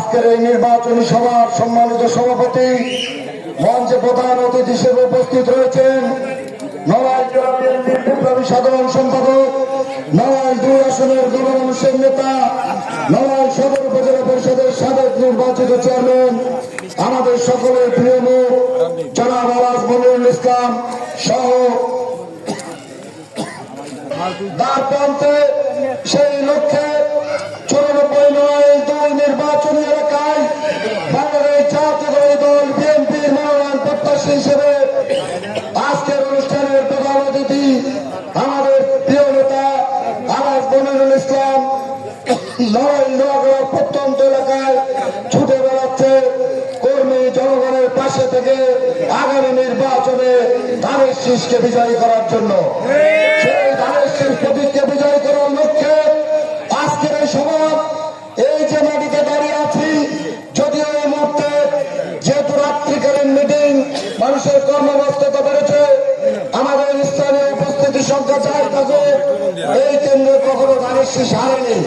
আজকের এই নির্বাচনী সভার সম্মানিত সভাপতি মঞ্চে প্রধান অতিথি হিসেবে উপস্থিত রয়েছেন নড়াইল জেলা বিএনপির বিপ্লবী সাধারণ সম্পাদক, নড়াইল 2 আসনের গণমানুষের নেতা, নড়াইল সদর উপজেলা পরিষদের সাবেক নির্বাচিত চেয়ারম্যান, আমাদের সকলের প্রিয় মুখ জনাব আলাজ মনিরুল ইসলাম সহ দ্বার প্রান্তে সেই লক্ষ্যে 94 নড়াইল 2 নির্বাচনী এলাকায় বাংলাদেশ জাতীয়তাবাদী দল বিএনপির মনোনয়ন প্রত্যাশী হিসেবে আজকের অনুষ্ঠানের প্রধান অতিথি আমাদের প্রিয় নেতা আলাজ মনিরুল ইসলাম নড়াইল নোয়াগাঁও প্রত্যন্ত এলাকায় ছুটে বেড়াচ্ছে কর্মী জনগণের পাশে থেকে আগামী নির্বাচনে ধানের শীষকে বিজয়ী করার জন্য। সেই ধানের শীষ প্রতীককে বিজয়ী করার লক্ষ্যে আজকের এই সভা, এই যে মাটিতে দাঁড়িয়ে আছি, যদিও এই মুহূর্তে যেহেতু রাত্রিকালীন মিটিং, মানুষের কর্মব্যস্ততা বেড়েছে, আমাদের স্থানীয় উপস্থিতি সংখ্যা 4 কাজে এই কেন্দ্রে কখনো ধানের শীষ হারেনি।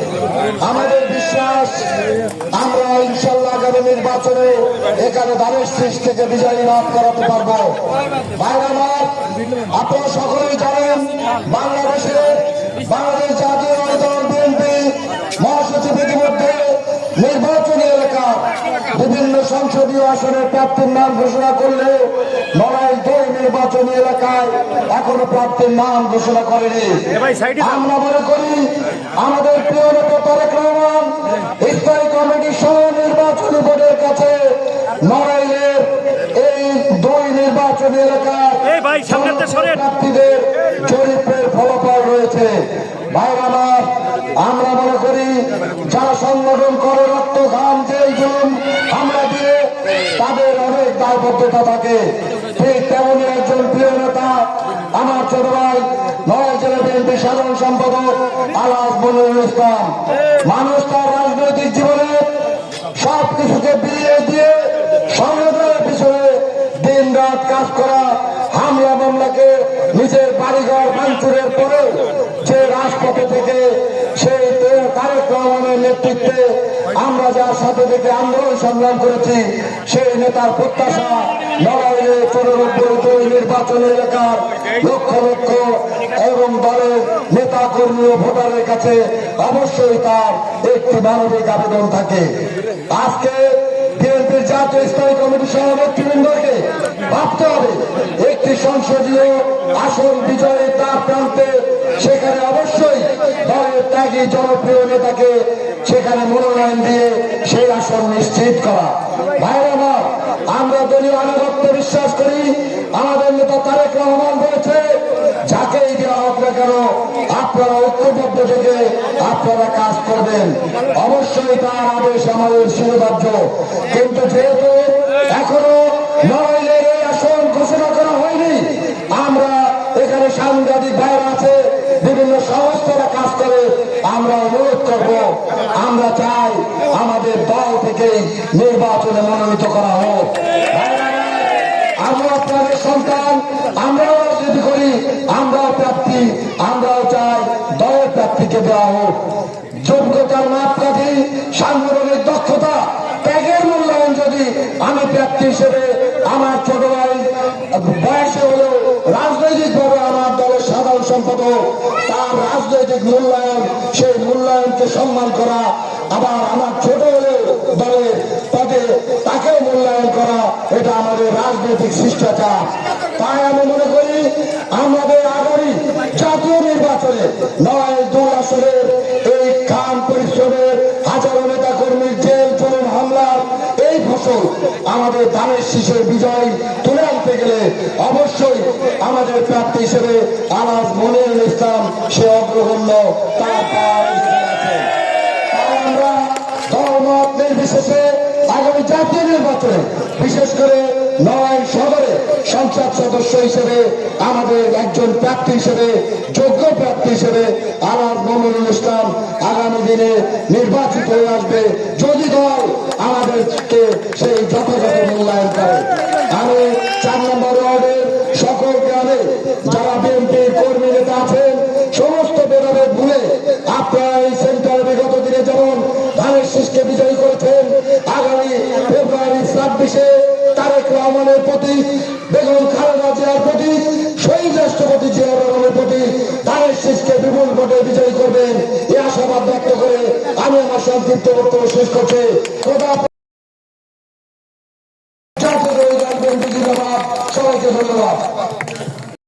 আমাদের বিশ্বাস আমরা ইনশাল্লাহ আগামী নির্বাচনে এখানে ধানের শীষ থেকে বিজয়ী লাভ করাতে পারবো। ভাইরা আমার, আপনারা সকলেই জানেন বাংলাদেশ জাতীয় দল বিএনপি মহাসচিব ইতিমধ্যে নির্বাচনী এলাকা বিভিন্ন সংসদীয় আসনের প্রার্থীর নাম ঘোষণা করলে নড়াইল 2 নির্বাচনী এলাকায় এখনো প্রার্থীর নাম ঘোষণা করেনি। আমরা মনে করি আমাদের প্রিয় নেতা তারেক রহমান স্থায়ী কমিটি সহ নির্বাচনী বোর্ডের কাছে নড়াইলের এই 2 নির্বাচনী এলাকার প্রার্থীদের জরিপের ফলাফল রয়েছে। ভাই আমার, আমরা মনে করি যারা সংগঠন করে রক্ত ঘাম যেই জুন আমরা দিয়ে তাদের অনেক দায়বদ্ধতা থাকে। ঠিক তেমনই একজন প্রিয় নেতা আমার ছোট ভাই নড়াইল জেলা বিএনপি সাধারণ সম্পাদক আলাজ মনিরুল ইসলাম। মানুষ তার রাজনৈতিক জীবনে সবকিছুকে বিলিয়ে দিয়ে সংগঠনের পিছনে দিন রাত কাজ করা, হামলা মামলাকে নিজের বাড়িঘর ভাঙচুরের পরে যে রাজপথে থেকে সেই তারেক রহমানের নেতৃত্বে আমরা যার সাথে থেকে আন্দোলন সংগ্রাম করেছি, সেই নেতার প্রত্যাশা নড়াইলে 94 নির্বাচনী এলাকার লক্ষ লক্ষ এবং দলের নেতা কর্মী ও ভোটারের কাছে অবশ্যই তার একটি মানবিক আবেদন থাকে। আজকে বিএনপির জাতীয় স্থায়ী কমিটি সহ নেতৃবৃন্দকে ভাবতে হবে একটি সংসদীয় আসন বিজয়ের দ্বার প্রান্তে সেখানে অবশ্যই দলের ত্যাগী জনপ্রিয় নেতাকে সেখানে মনোনয়ন দিয়ে সেই আসন নিশ্চিত করা। ভাইরা আমার, আমরা দলীয় আনুগত্য বিশ্বাস করি। আমাদের নেতা তারেক রহমান বলেছে যাকেই দেওয়া হোক না কেন আপনারা ঐক্যবদ্ধ থেকে আপনারা কাজ করবেন, অবশ্যই তার আদেশ আমাদের শিরোধার্য। কিন্তু যেহেতু এখনো নড়াইলের এই আসন ঘোষণা করা হয়নি, আমরা এখানে সাংবাদিক ভাইরা আছে, বিভিন্ন সংস্থারা কাজ করে, আমরা অনুরোধ করব, আমরা চাই আমাদের দল থেকেই নির্বাচনে মনোনীত করা হোক। আমরা আপনাদের সন্তান, আমরাও রাজনীতি করি, আমরাও প্রার্থী, আমরাও চাই দলের প্রার্থীকে দেওয়া হোক। যোগ্যতার মাপকাঠি, সাংগঠনিক দক্ষতা, ত্যাগের মূল্যায়ন যদি আমি প্রার্থী হিসেবে আমার ছোট ভাই বয়সে হলেও রাজনৈতিক ভাবে আমার দলের সাধারণ সম্পাদক, তার রাজনৈতিক মূল্যায়ন, সেই মূল্যায়নকে সম্মান করা, আবার আমার ছোট হলেও দলের পদে তাকেও মূল্যায়ন করা, এটা আমাদের রাজনৈতিক শিষ্টাচার। তাই আমি মনে করি আমাদের আগামী জাতীয় নির্বাচনে নড়াইল 2 আসনের এই খান পরিশ্রমের হাজারো নেতা কর্মীর জেল জুলুম হামলার এই ফসল আমাদের ধানের শীষের বিজয় তুলে আনতে গেলে অবশ্যই আমাদের প্রার্থী হিসেবে আলাজ মনিরুল ইসলাম সে অগ্রগণ্য, তার আমরা দলমত নির্বিশেষে আগামী জাতীয় নির্বাচনে বিশেষ করে নড়াইল সদরে সংসদ সদস্য হিসেবে আমাদের একজন প্রার্থী হিসেবে, যোগ্য প্রার্থী হিসেবে আলাজ মনিরুল ইসলাম আগামী দিনে নির্বাচিত হয়ে আসবে, যদি দল আমাদেরকে সেই যথাযথ মূল্যায়ন করে। আমি 4 নম্বর ওয়ার্ডের সকল গ্রামে যারা বিএনপির কর্মী নেতা আছেন সমস্ত ভেদাভেদ ভুলে আপনারা এই সেন্টারে বিগত দিনে যেমন ধানের শীষকে বিজয়ী করেছেন, রহমানের প্রতি, বেগম খালেদা জিয়ার প্রতি, শহীদ রাষ্ট্রপতি জিয়াউর রহমানের প্রতি ধানের শীষকে বিপুল ভোটে বিজয়ী করবেন এই আশাবাদ ব্যক্ত করে আমি আমার সংক্ষিপ্ত বক্তব্য শেষ করছি। সবাইকে ধন্যবাদ।